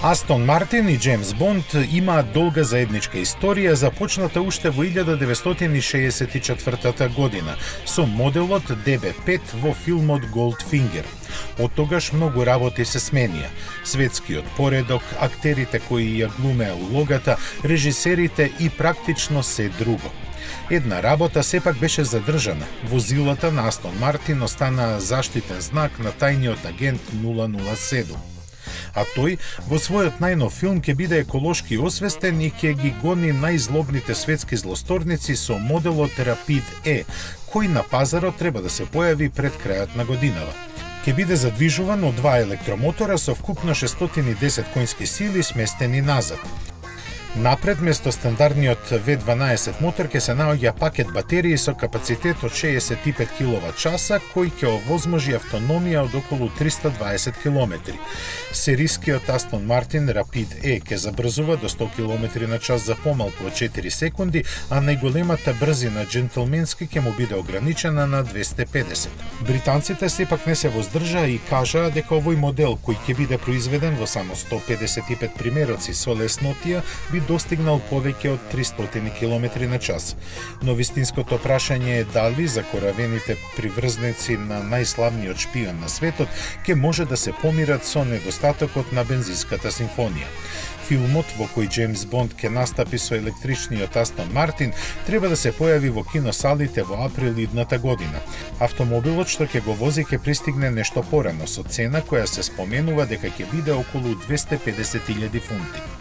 Астон Мартин и Джеймс Бонд имаат долга заедничка историја, започната уште во 1964 година со моделот DB5 во филмот Goldfinger. Од тогаш многу работи се сменија. Светскиот поредок, актерите кои ја глумеа улогата, режисерите и практично се друго. Една работа сепак беше задржана. Возилата на Астон Мартин останаа заштитен знак на тајниот агент 007. А тој во својот најнов филм ќе биде еколошки освестен и ќе ги гони најзлобните светски злосторници со моделот Rapid E, кој на пазарот треба да се појави пред крајот на годинава. Ќе биде задвижуван од два електромотора со вкупно 610 конски сили сместени назад. Напред, место стандардниот V12 мотор ќе се наоѓа пакет батерии со капацитет од 65 киловат-часа, кој ќе овозможи автономија од околу 320 км. Серискиот Астон Мартин Rapid E ќе забрзува до 100 км на час за помалку од 4 секунди, а најголемата брзина джентлменски ќе му биде ограничена на 250. Британците сепак не се воздржаа и кажаа дека овој модел, кој ќе биде произведен во само 155 примероци со леснотија, би достигнал повеќе од 300 км на час. Но вистинското прашање е дали закоравените приврзници на најславниот шпион на светот ќе може да се помират со недостатокот на бензинската симфонија. Филмот во кој Джеймс Бонд ќе настапи со електричниот Астон Мартин треба да се појави во киносалите во април идната година. Автомобилот што ќе го вози ќе пристигне нешто порано со цена која се споменува дека ќе биде околу 250.000 фунти.